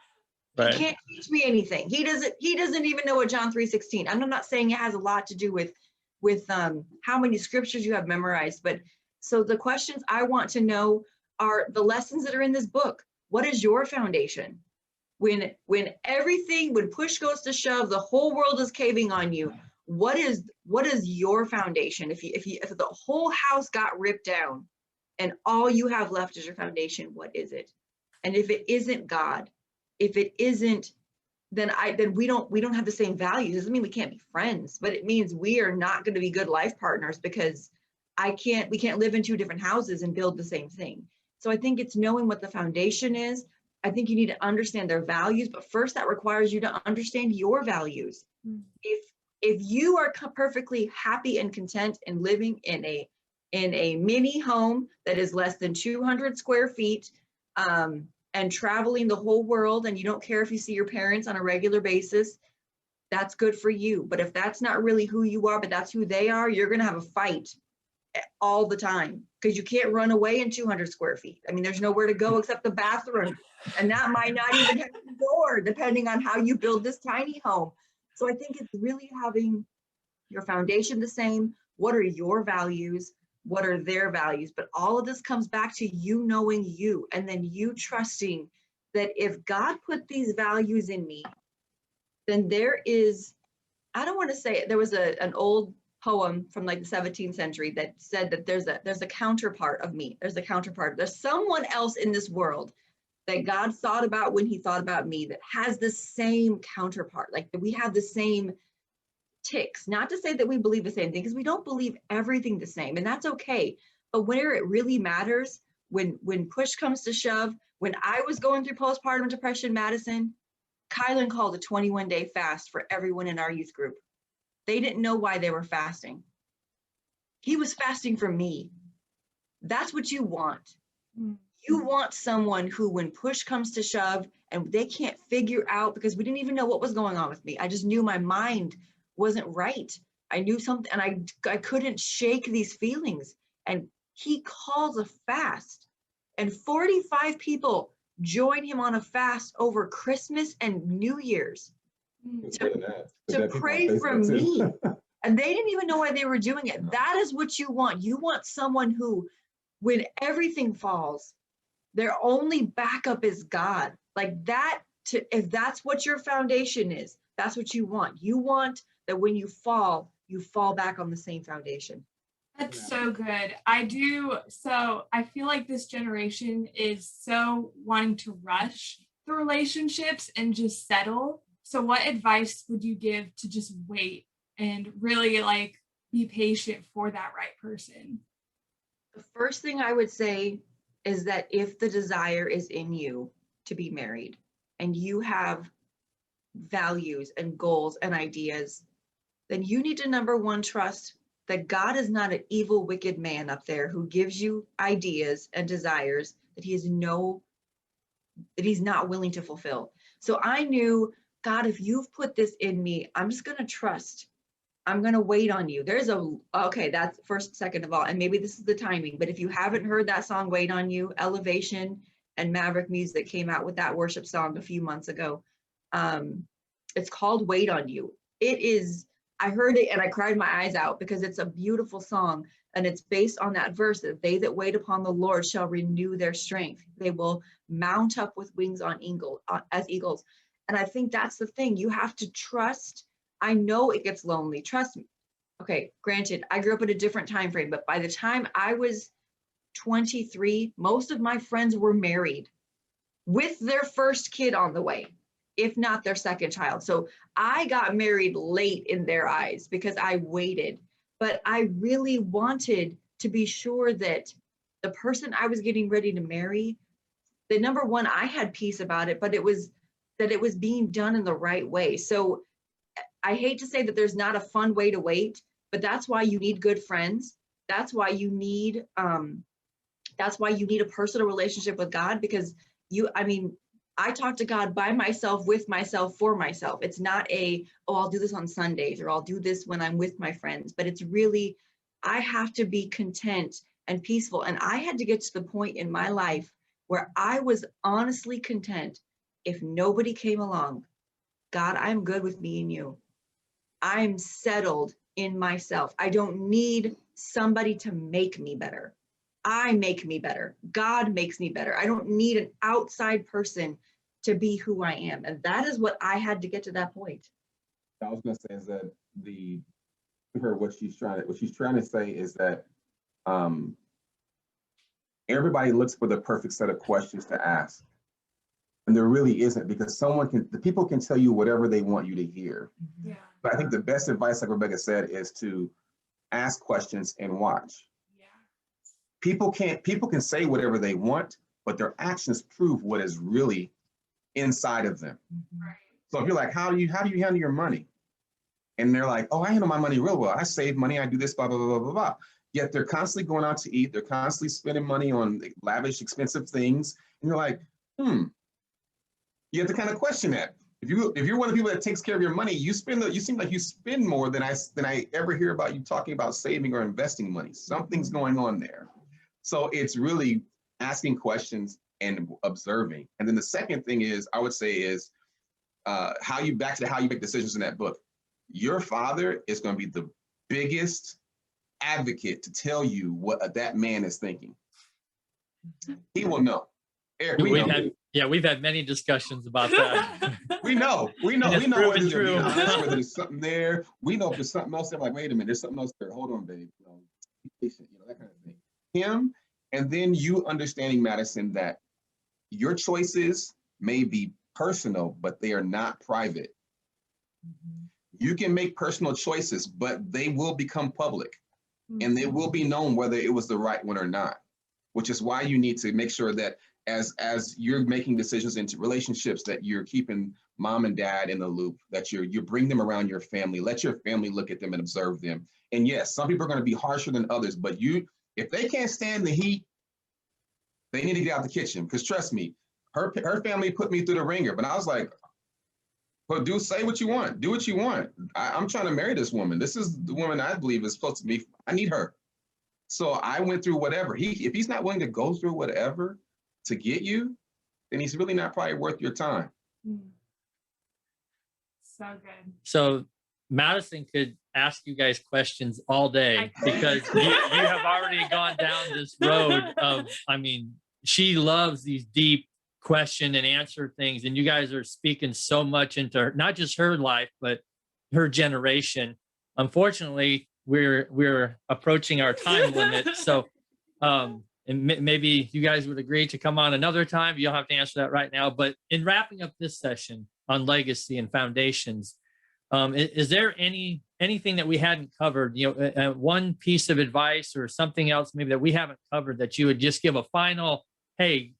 Right. He can't teach me anything. He doesn't even know what John 3:16. I'm not saying it has a lot to do with how many scriptures you have memorized, but so the questions I want to know are the lessons that are in this book. What is your foundation? When push goes to shove, the whole world is caving on you. What is your foundation? If the whole house got ripped down and all you have left is your foundation, what is it? And if it isn't God, if it isn't then we don't have the same values. It doesn't mean we can't be friends, but it means we are not going to be good life partners because we can't live in two different houses and build the same thing. So I think it's knowing what the foundation is. I think you need to understand their values, but first that requires you to understand your values. If you are perfectly happy and content in living in a mini home that is less than 200 square feet, and traveling the whole world, and you don't care if you see your parents on a regular basis, that's good for you. But if that's not really who you are, but that's who they are, you're going to have a fight all the time because you can't run away in 200 square feet. I mean, there's nowhere to go except the bathroom, and that might not even have a door, depending on how you build this tiny home. So I think it's really having your foundation the same. What are your values? What are their values? But all of this comes back to you knowing you, and then you trusting that if God put these values in me, then there is, I don't want to say it, there was an old poem from like the 17th century that said that there's a counterpart of me. There's someone else in this world that God thought about when he thought about me that has the same counterpart, like we have the same ticks. Not to say that we believe the same thing, because we don't believe everything the same, and that's okay. But where it really matters, when push comes to shove, when I was going through postpartum depression, Madison, Kylan called a 21-day fast for everyone in our youth group. They didn't know why they were fasting. He was fasting for me. That's what you want. You want someone who, when push comes to shove and they can't figure out, because we didn't even know what was going on with me. I just knew my mind wasn't right. I knew something, and I couldn't shake these feelings. And he calls a fast, and 45 people join him on a fast over Christmas and New Year's to pray for me. And they didn't even know why they were doing it. That is what you want. You want someone who, when everything falls, their only backup is God. Like that, if that's what your foundation is, that's what you want. You want that when you fall back on the same foundation. That's so good. I do. So I feel like this generation is so wanting to rush the relationships and just settle. So what advice would you give to just wait and really like be patient for that right person? The first thing I would say is that if the desire is in you to be married and you have values and goals and ideas, then you need to, number one, trust that God is not an evil, wicked man up there who gives you ideas and desires that he's not willing to fulfill. So I knew, God, if you've put this in me, I'm just going to trust. I'm going to wait on you. Okay, that's first, second of all, and maybe this is the timing, but if you haven't heard that song, Wait on You, Elevation and Maverick Music came out with that worship song a few months ago. It's called Wait on You. It is, I heard it and I cried my eyes out because it's a beautiful song, and it's based on that verse that they that wait upon the Lord shall renew their strength. They will mount up with wings as eagles. And I think that's the thing. You have to trust. I know it gets lonely. Trust me. Okay, granted, I grew up in a different time frame, but by the time I was 23, most of my friends were married with their first kid on the way, if not their second child. So I got married late in their eyes because I waited, but I really wanted to be sure that the person I was getting ready to marry, that number one, I had peace about it, but it was that it was being done in the right way. So I hate to say that there's not a fun way to wait, but that's why you need good friends. That's why you need a personal relationship with God, because I talk to God by myself, with myself, for myself. It's not I'll do this on Sundays, or I'll do this when I'm with my friends, but it's really, I have to be content and peaceful. And I had to get to the point in my life where I was honestly content. If nobody came along, God, I'm good with me and you. I'm settled in myself. I don't need somebody to make me better. I make me better. God makes me better. I don't need an outside person to be who I am. And that is what I had to get to that point. I was going to say is that what she's trying to say is that everybody looks for the perfect set of questions to ask. And there really isn't, because the people can tell you whatever they want you to hear. Yeah. But I think the best advice, like Rebecca said, is to ask questions and watch. Yeah. People can say whatever they want, but their actions prove what is really inside of them. Right. So if you're like, how do you handle your money? And they're like, oh, I handle my money real well. I save money. I do this, blah, blah, blah, blah, blah, blah. Yet they're constantly going out to eat. They're constantly spending money on lavish, expensive things. And you're like, you have to kind of question that. If you're one of the people that takes care of your money, you seem like you spend more than I ever hear about you talking about saving or investing money. Something's going on there. So it's really asking questions and observing. And then the second thing is, I would say, is how you make decisions in that book. Your father is going to be the biggest advocate to tell you what that man is thinking. He will know. Eric, we've had many discussions about that. we know proven true. Whether there's something there. We know if there's something else there. Like, wait a minute, there's something else there. Hold on, babe. Be patient. That kind of thing. Him, and then you understanding, Madison, that your choices may be personal, but they are not private. You can make personal choices, but they will become public, and they will be known whether it was the right one or not. Which is why you need to make sure that as you're making decisions into relationships, that you're keeping mom and dad in the loop, that you bring them around your family, let your family look at them and observe them. And yes, some people are going to be harsher than others, but if they can't stand the heat, they need to get out the kitchen. Because trust me, her family put me through the ringer, but I was like, well, say what you want, do what you want. I'm trying to marry this woman. This is the woman I believe is supposed to be, I need her. So I went through whatever. If he's not willing to go through whatever to get you, then he's really not probably worth your time. So good. So Madison could ask you guys questions all day, because you have already gone down this road of, she loves these deep question and answer things. And you guys are speaking so much into not just her life, but her generation. Unfortunately, we're approaching our time limit. So and maybe you guys would agree to come on another time. You don't have to answer that right now. But in wrapping up this session on legacy and foundations, is there anything that we hadn't covered, one piece of advice or something else maybe that we haven't covered that you would just give a final, hey,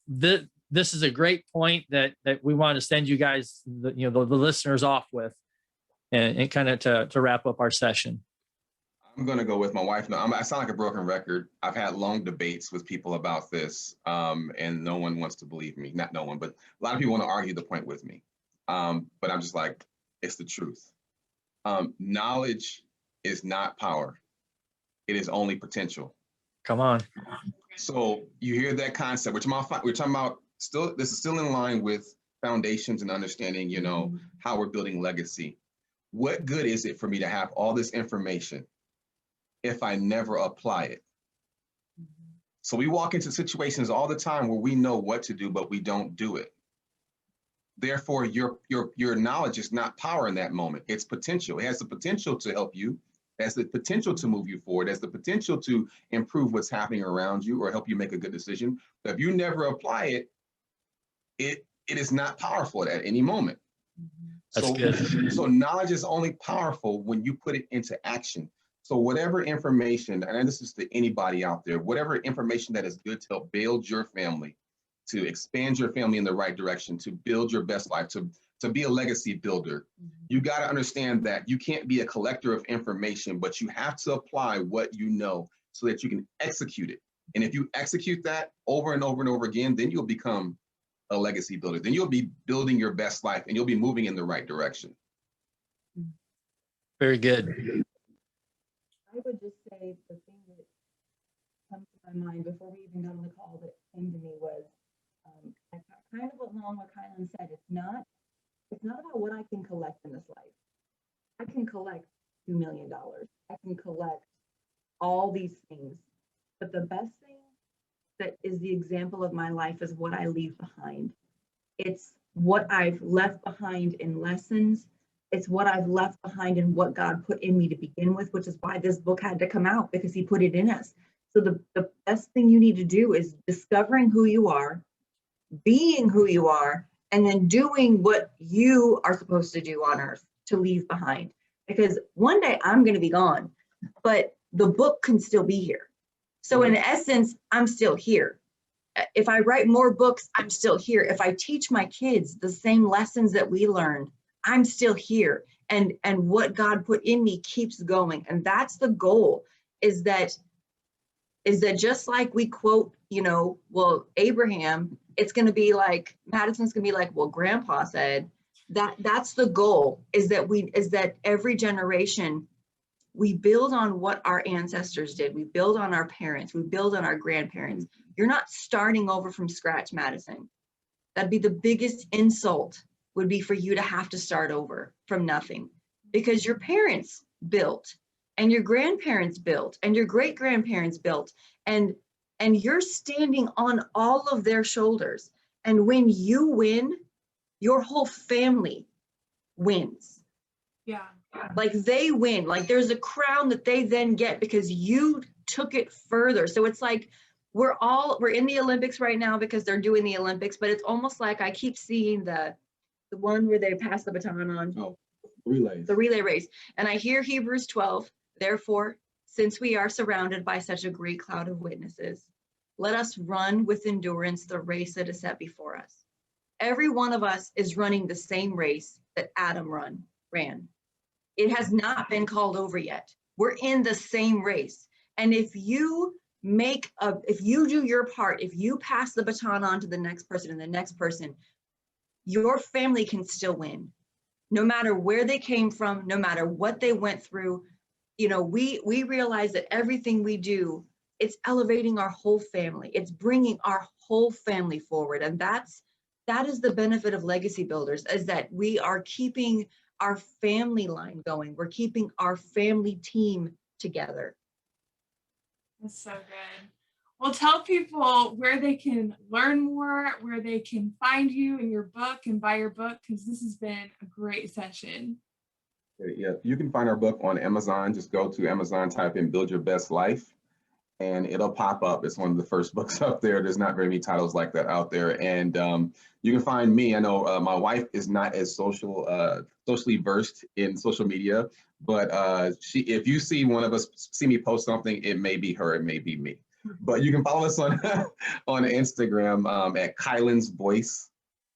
this is a great point that we want to send you guys, the listeners off with, and kind of to wrap up our session? I'm going to go with my wife. No, I sound like a broken record. I've had long debates with people about this, and no one wants to believe me. Not no one, but a lot of people want to argue the point with me. But I'm just like, it's the truth. Knowledge is not power. It is only potential. Come on. So you hear that concept. We're talking about this is still in line with foundations and understanding, how we're building legacy. What good is it for me to have all this information if I never apply it? So we walk into situations all the time where we know what to do, but we don't do it. Therefore, your knowledge is not power in that moment. It's potential. It has the potential to help you. It has the potential to move you forward. It has the potential to improve what's happening around you or help you make a good decision. But if you never apply it, it is not powerful at any moment. That's good. So knowledge is only powerful when you put it into action. So whatever information, and this is to anybody out there, whatever information that is good to help build your family, to expand your family in the right direction, to build your best life, to be a legacy builder, you got to understand that you can't be a collector of information, but you have to apply what you know so that you can execute it. And if you execute that over and over and over again, then you'll become a legacy builder. Then you'll be building your best life and you'll be moving in the right direction. Very good. I would just say the thing that comes to my mind before we even got on the call that came to me was kind of along what Kylan said. It's not about what I can collect in this life. I can collect $2 million. I can collect all these things. But the best thing that is the example of my life is what I leave behind. It's what I've left behind in lessons. It's what I've left behind in what God put in me to begin with, which is why this book had to come out, because he put it in us. So the best thing you need to do is discovering who you are, being who you are, and then doing what you are supposed to do on earth to leave behind. Because one day I'm going to be gone, but the book can still be here. So in essence, I'm still here. If I write more books, I'm still here. If I teach my kids the same lessons that we learned, I'm still here. And what God put in me keeps going. And that's the goal, is that just like we quote, well, Abraham, it's going to be like, Madison's going to be like, well, Grandpa said. That's the goal, is that every generation, we build on what our ancestors did. We build on our parents. We build on our grandparents. You're not starting over from scratch, Madison. That'd be the biggest insult, would be for you to have to start over from nothing, because your parents built, and your grandparents built, and your great grandparents built, and you're standing on all of their shoulders. And when you win, your whole family wins. Yeah. Like they win, like there's a crown that they then get because you took it further. So it's like we're in the Olympics right now because they're doing the Olympics, but it's almost like I keep seeing the one where they pass the baton on. Oh, relays. The relay race. And I hear Hebrews 12, therefore, since we are surrounded by such a great cloud of witnesses, let us run with endurance the race that is set before us. Every one of us is running the same race that Adam ran. It has not been called over yet. We're in the same race. And if you do your part, if you pass the baton on to the next person and the next person, your family can still win. No matter where they came from, no matter what they went through, we realize that everything we do, it's elevating our whole family. It's bringing our whole family forward. And that is the benefit of legacy builders, is that we are keeping our family line going. We're keeping our family team together. That's so good. Well, tell people where they can learn more, where they can find you in your book and buy your book, because this has been a great session. Yeah, you can find our book on Amazon. Just go to Amazon, type in Build Your Best Life, and it'll pop up. It's one of the first books up there. There's not very many titles like that out there. And you can find me. I know my wife is not as socially versed in social media, but if you see one of us, see me post something, it may be her, it may be me. But you can follow us on Instagram at Kylan's Voice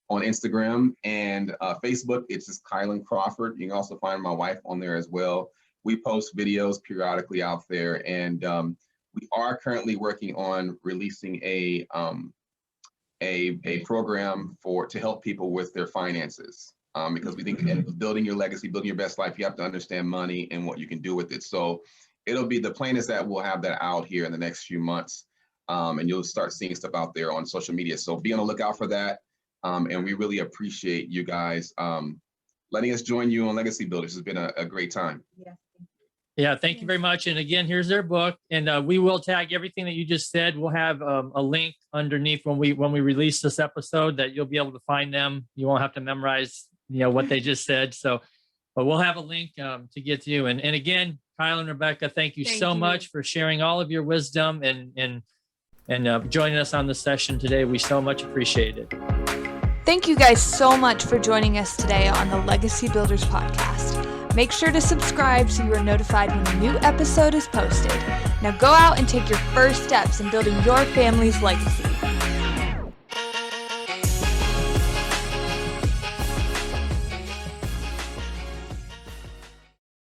on Instagram, and Facebook. It's just Kylan Crawford. You can also find my wife on there as well. We post videos periodically out there, and we are currently working on releasing a program to help people with their finances, because we think in building your legacy, building your best life, you have to understand money and what you can do with it. So the plan is that we'll have that out here in the next few months, and you'll start seeing stuff out there on social media. So be on the lookout for that. And we really appreciate you guys letting us join you on Legacy Builders. It's been a great time. Yeah. Yeah, thank you very much. And again, here's their book, and we will tag everything that you just said. We'll have a link underneath when we release this episode that you'll be able to find them. You won't have to memorize, what they just said. So, but we'll have a link to get to you. And again, Kylan and Rebecca, thank you so much for sharing all of your wisdom and joining us on the session today. We so much appreciate it. Thank you guys so much for joining us today on the Legacy Builders podcast. Make sure to subscribe so you are notified when a new episode is posted. Now go out and take your first steps in building your family's legacy.